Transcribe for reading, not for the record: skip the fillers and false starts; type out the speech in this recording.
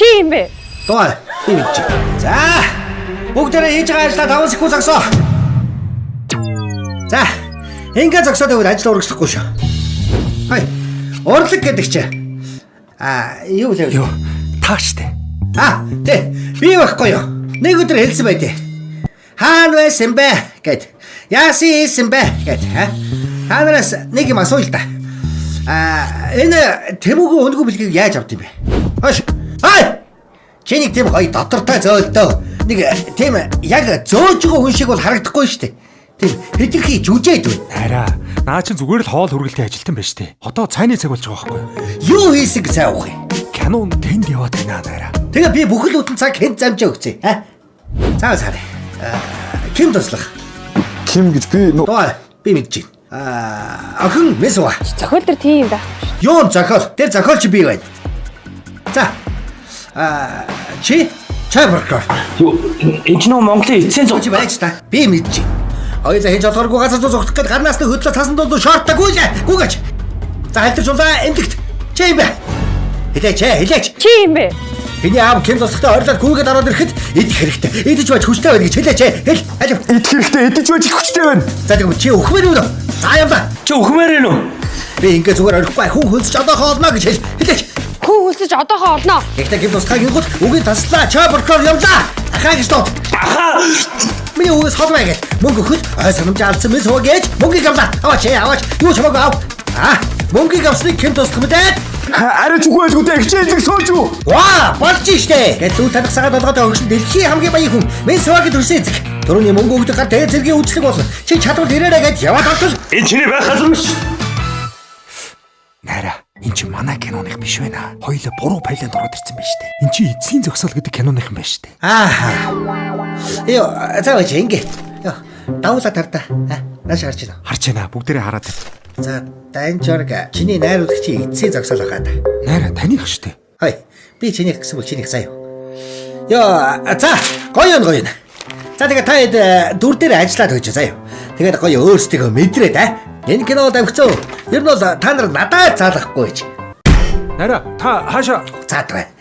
Чи юм бэ? Доо би мэдчих. За. Бүгдээрээ хийж байгаа ажлаа 5 секунд зогсоо. За. Ингээ зогсоод байвал ажил урагшлахгүй шүү. Хай. Урлаг гэдэг чи. Юу лээ? Юу? Тааштай. Тэ. Би байхгүй юу? Нэг өдөр хэлсэн байдیں۔ Хаан байсан бэ гэд. Яасан ийсэн бэ гэд. Хаанараас нэг юм асууя л да. Энэ Тэмүүгийн үндгүй бэлгийг яаж авд юм бэ? Хаш. Хай! Чи нэг тийм гоё дотортой зөөлтөө. Нэг тийм яг зөөж байгаа хүн шиг бол харагдахгүй шүү дээ. Тийм хэтэрхий жүжээд байна. Хараа. Наа чи зүгээр л хоол хүргэлтийн ажилтан байж тээ. Одоо цайны цаг болж байгаа байхгүй юу? Юу хийсэг цай уух юм? Канон тэнд яваад байна нараа. Тэгээ би бүхэл бүтэн цаг хэн замжаа өгцөө. Цаа сарай. Ким туслах? Ким гэж би Доо би мэдэж байна. Охин месва. Зохиол төр тийм байх. Юу зохиол? Тэр зохиолч би байна. За. Чи чабркар. Юу энэ нөө Монголын эцсийн Чи байж та. Би мэдэж байна. Хоёулаа хийж олооргүй газар зогсох гээд гарнаас нь хөдлөө тасан дунд шорттаггүй л. Гүгэж. За хальтар жуулаа эмдэгт. Чи юм бэ? Хэлээч. Чи юм бэ? Эний аав Ким тусахтай ойрлоод гүгээд ороод ирэхэд идэх хэрэгтэй. Идэж байж хүчтэй байна гэж хэлээч. Хэл. Ажив. идэх хэрэгтэй идэж байж их хүчтэй байна. За тэгвэл чи өхмөр юу? За явлаа. чи ухмаар ээ нөө. Би ингээ зүгээр орохгүй хүн хөлсөж одоохоо олно гэж хэлээч. Хүн хөлсөж одоохоо олноо. Гэхдээ Ким тусахыг ингууд үгийн таслаа. Чабркар явлаа. Ахаа гэж доо. Миний үгээс холбоо гэж мөнгө өгөхөд санамж алдсан мэс хөө гэж мөнгөийг авлаа. Аваач юу ч хамаагүй ав. Мөнгөийг авсныг Ким тусах мэдээд Арай ч үгүй байлгүй хичээлдэг сууж юу? Ваа, болж штэ. Гэт лүү танах сагаад болгоод өгсөн дэлхийн хамгийн баян хүн. Месвагийн төрсөн эзэг. Төрөний мөнгө өгдөг гар тэгээ зэргийн үйлчлэг болсон. Чи чадвал ирээрэй гэж яваад орсон. Энэ чиний байх газар биш. Нараа. Энд чи манай киноных биш байна. Хоёулаа буруу пайланд ороод ирсэн байж тээ. Энд чи эцсийн зогсоол гэдэг киноных юм байна штэ. Ёо, заавч ингээ. Ёо, давуулаа тартаа. Нааш харж байна. Харж байна. Бүгдээрээ хараад байна. За, Данжорга, чиний найруулагчийн эцсийн зогсоол байгаа да. Нараа таних штэ. Хой, би чинийх гэсэн бол чинийх заяа. Ёо, за, гоё. За тэгээ та дүр дээр ажиллаад өгч заяа. Тэгээд гоё өөрсдөө мэдрээд энэ кинод авчихсан. Ер нь бол та нар надад заалахгүй ч. Нараа та хаашаа За тэгээ.